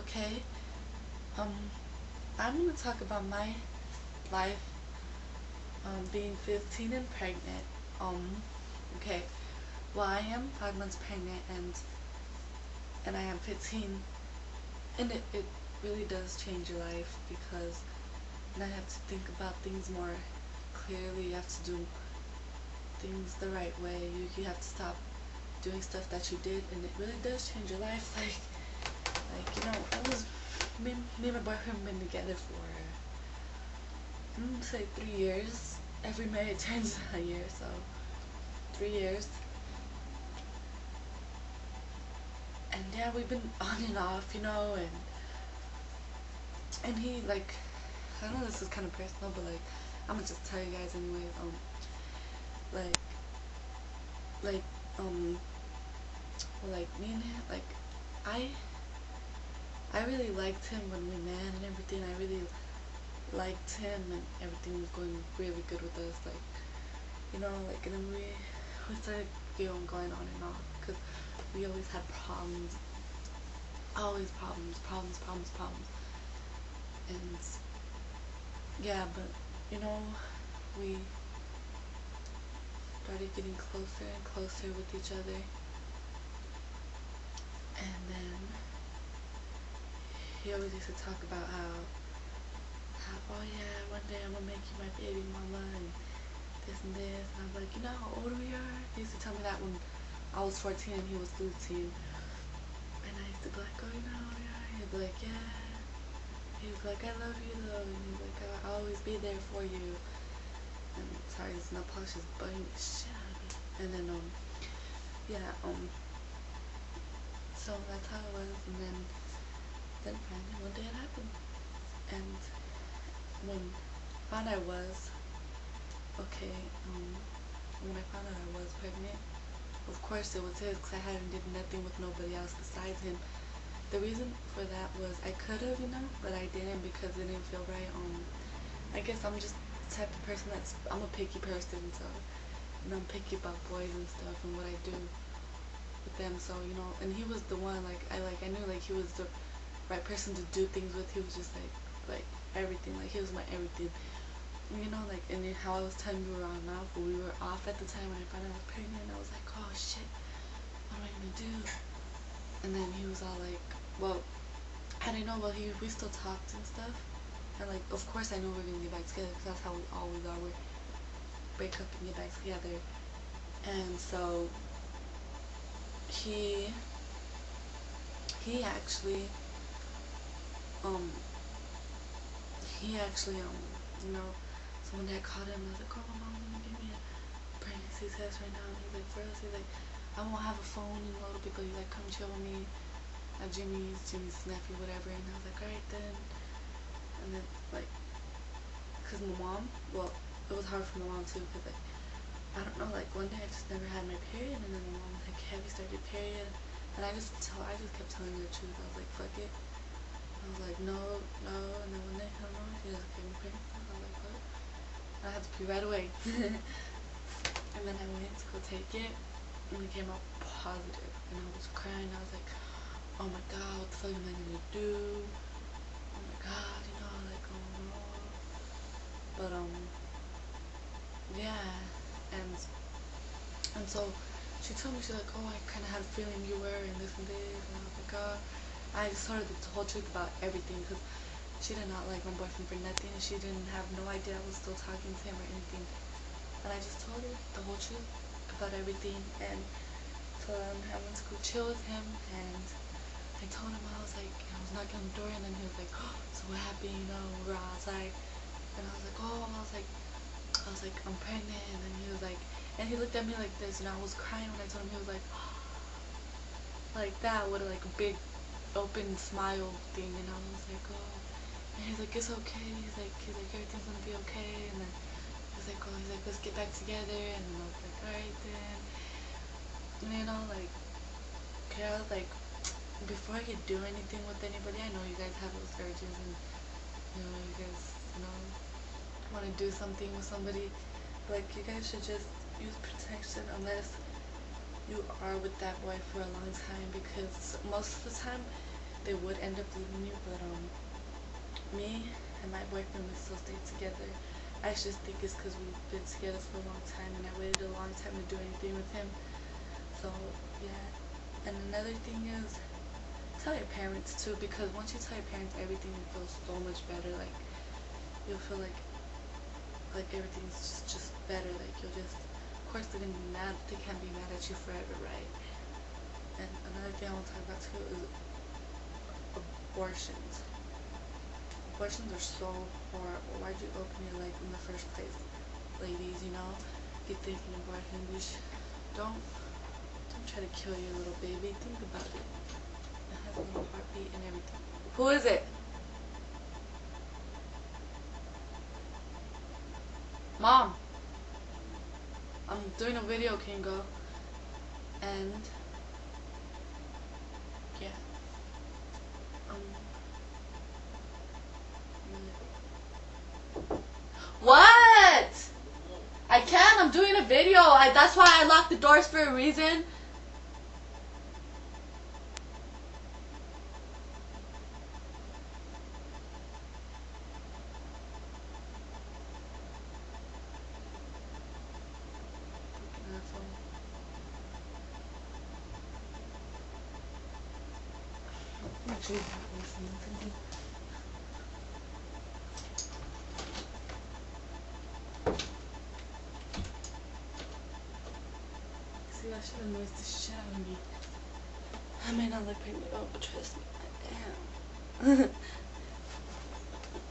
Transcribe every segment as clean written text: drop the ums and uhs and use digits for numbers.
Okay, um, I'm gonna talk about my life, being 15 and pregnant. Okay, well, I am 5 months pregnant, and I am 15, and it really does change your life because now you have to think about things more clearly. You have to do things the right way. You have to stop doing stuff that you did, and it really does change your life. I was me and my boyfriend been together for I'm gonna say 3 years. Every May it turns a year, so 3 years. And yeah, we've been on and off, and he like I know this is kind of personal, but like I'm gonna just tell you guys anyway. Like like um like me and him, like I I really liked him when we met and everything. I really liked him and everything was going really good with us. And then we started going on and on because we always had problems, always problems. And yeah, but we started getting closer and closer with each other, and then he always used to talk about how oh yeah, one day I'm gonna make you my baby mama and this and this, and I'm like, you know how old we are? He used to tell me that when I was 14 and he was 13, and I used to be like, oh, yeah. He'd be like, yeah. He was like, I love you though, and he's like, I'll always be there for you. And sorry, this nail polish is bugging the shit out of me. And then yeah, so that's how it was, and then finally one day it happened, and when I found I was okay, when I found out I was pregnant, of course it was his because I hadn't did nothing with nobody else besides him. The reason for that was I could have, but I didn't because it didn't feel right. I guess I'm just the type of person I'm a picky person, so I'm picky about boys and stuff and what I do with them. So and he was the one I knew he was the right person to do things with. He was just like everything. Like he was my everything. And then how I was telling you we were on and off, but we were off at the time when I found out I was pregnant. I was like, oh shit, what am I gonna do? And then he was all like, well, I didn't know. Well, we still talked and stuff, and of course I know we're gonna get back together because that's how we always are. We break up and get back together. And so he actually um he actually so one day I called him and I was like, oh, my mom's gonna give me a pregnancy test right now, and he's like, for us, he's like, I won't have a phone in a little bit, but he's like, come chill with me at Jimmy's nephew, whatever. And I was like, alright then. And then cause my mom, well, it was hard for my mom too, because I don't know, one day I just never had my period, and then my mom was like, have you started your period? And I just kept telling her the truth. I was like, fuck it. I was like, no, and then one day, I don't know, she just gave me pregnant. I was like, what? I had to pee right away. And then I went to go take it, and it came out positive, and I was crying. I was like, oh my god, what the fuck am I gonna do? Oh my god, oh no. But yeah, and so she told me, she's like, oh, I kind of had a feeling you were, and this and this, and I was like, oh. I just told her the whole truth about everything, because she did not like my boyfriend for nothing, and she didn't have no idea I was still talking to him or anything. And I just told her the whole truth about everything, and told her I'm having to go chill with him. And I told him, I was knocking on the door, and then he was like, oh, so what happened? We're outside, and I was like, oh, I'm pregnant. And then he was like, and he looked at me like this, and I was crying when I told him. He was like that with a big open smile thing, and I was like, oh. And he's like, it's okay. He's like everything's gonna be okay. And then he's like, oh, let's get back together. And then I was like, alright then. And okay, I was like, before I could do anything with anybody, I know you guys have those urges, and you guys want to do something with somebody, but you guys should just use protection unless you are with that boy for a long time, because most of the time they would end up leaving me, but me and my boyfriend would still stay together. I just think it's because we've been together for a long time, and I waited a long time to do anything with him. So yeah. And another thing is, tell your parents too, because once you tell your parents everything, it feels so much better. Like you'll feel like everything's just better. Like you'll just, of course they're gonna be mad, but they can't be mad at you forever, right? And another thing I want to talk about too is abortions. Abortions are so horrible. Why'd you open your leg in the first place, ladies? You know, if you're thinking abortion, don't try to kill your little baby. Think about it. It has a little heartbeat and everything. Who is it? Mom, I'm doing a video, can you go? And yeah, what? I can't. I'm doing a video. That's why I locked the doors for a reason. See, that shit annoys the shit out of me. I may not look pregnant, but trust me, I am.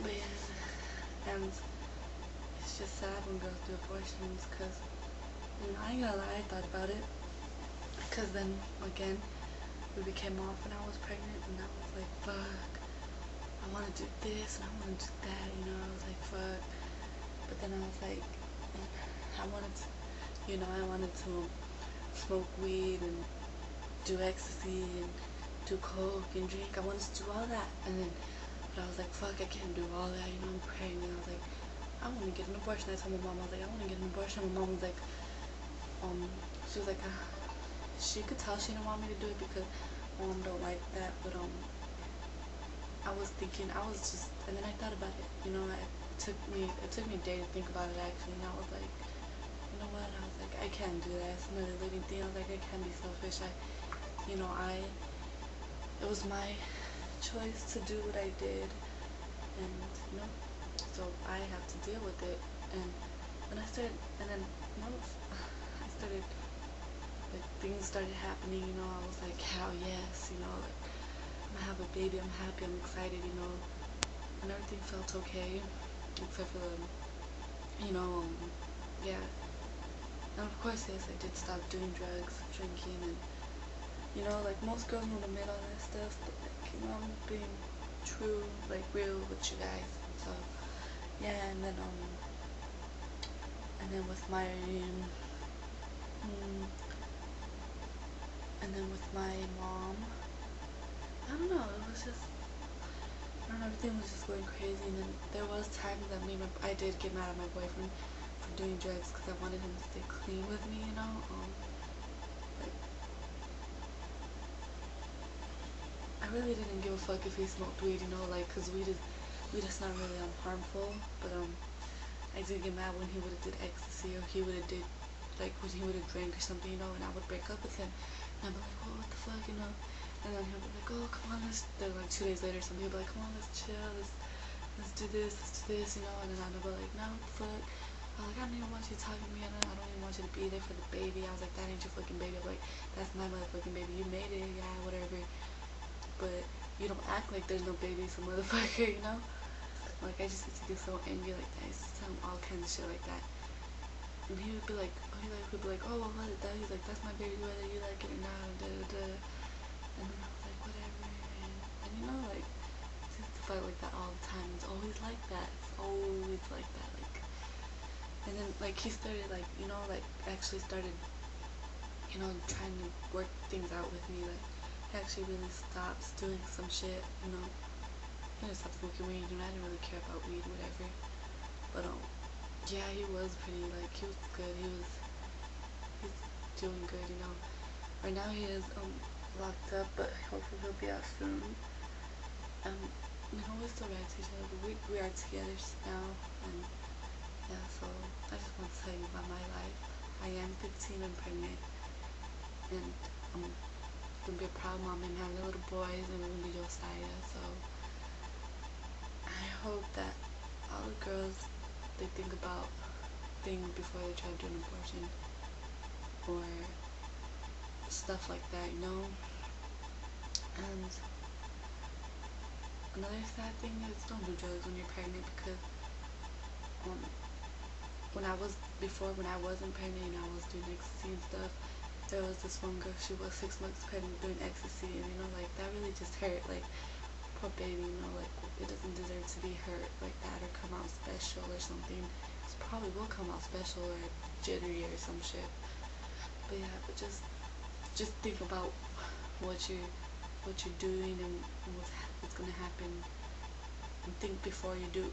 But yeah, and it's just sad when girls do abortions, because, you know, I ain't gonna lie, I thought about it. Because then, again, we became off when I was pregnant, and I was like, fuck, I want to do this, and I want to do that, you know, I was like, fuck. But then I was like, I wanted to, you know, I wanted to smoke weed and do ecstasy and do coke and drink. I wanted to do all that, and then, but I was like, fuck, I can't do all that, you know, I'm pregnant. I was like, I want to get an abortion. I told my mom, I was like, I want to get an abortion. My mom was like, she was like, she could tell she didn't want me to do it because mom don't like that, but I was thinking, and then I thought about it, you know, it took me a day to think about it actually, and I was like, you know what, I was like, I can't do that, it's another living thing. I was like, I can't be selfish. It was my choice to do what I did, and you know, so I have to deal with it. And then I started, like, things started happening, you know, I was like, hell yes, you know, like, I'm gonna have a baby, I'm happy, I'm excited, you know, and everything felt okay, except for the, you know, yeah, and of course, yes, I did stop doing drugs, drinking, and, you know, like, most girls won't admit all that stuff, but, like, you know, I'm being true, like, real with you guys, so, yeah, and then with my, mom, I don't know, it was just, I don't know, everything was just going crazy, and then there was times that I did get mad at my boyfriend for doing drugs because I wanted him to stay clean with me, you know, like, I really didn't give a fuck if he smoked weed, you know, like, because weed is not really harmful, but I did get mad when he would have did ecstasy, or he would have did, like, when he would have drank or something, you know, and I would break up with him, and I'd be like, oh, what the fuck, you know, and then he'll be like, oh, come on, then like 2 days later, somebody will be like, come on, let's chill, let's do this, you know, and then I'd be like, no, what the fuck, I was like, I don't even want you talking to me, I don't even want you to be there for the baby. I was like, that ain't your fucking baby. I was like, that's my motherfucking baby, you made it, yeah, whatever, but you don't act like there's no baby, so motherfucker, you know, like, I just used to get so angry like that. I used to tell him all kinds of shit like that, and he would be like, oh, well, what is that? He's like, that's my baby, whether you like it or not, and da-da-da. And then I was like, whatever, and you know, like, it's used to fight like that all the time. It's always like that. It's always like that, like, and then, like, he started, like, you know, like, actually started, you know, trying to work things out with me, like, he actually really stopped doing some shit, you know, he didn't stop smoking weed, you know, I didn't really care about weed, whatever, but, yeah, he was pretty, like, he was good, he's doing good, you know. Right now he is locked up, but hopefully he'll be out soon. um, we still write to each other, but we are together now, and yeah, so I just want to tell you about my life. I am 15 and pregnant, and I'm gonna be a proud mom and have little boys, and we're gonna be Josiah, so I hope that all the girls, they think about things before they try to do an abortion, or stuff like that, you know? And another sad thing is don't do drugs when you're pregnant, because um, when I wasn't pregnant and I was doing ecstasy and stuff, there was this one girl, she was 6 months pregnant doing ecstasy, and like that really just hurt, like poor baby, like it doesn't deserve to be hurt like that or come out special or something. It probably will come out special or jittery or some shit. But yeah, but just think about what you're doing and what's gonna happen, and think before you do.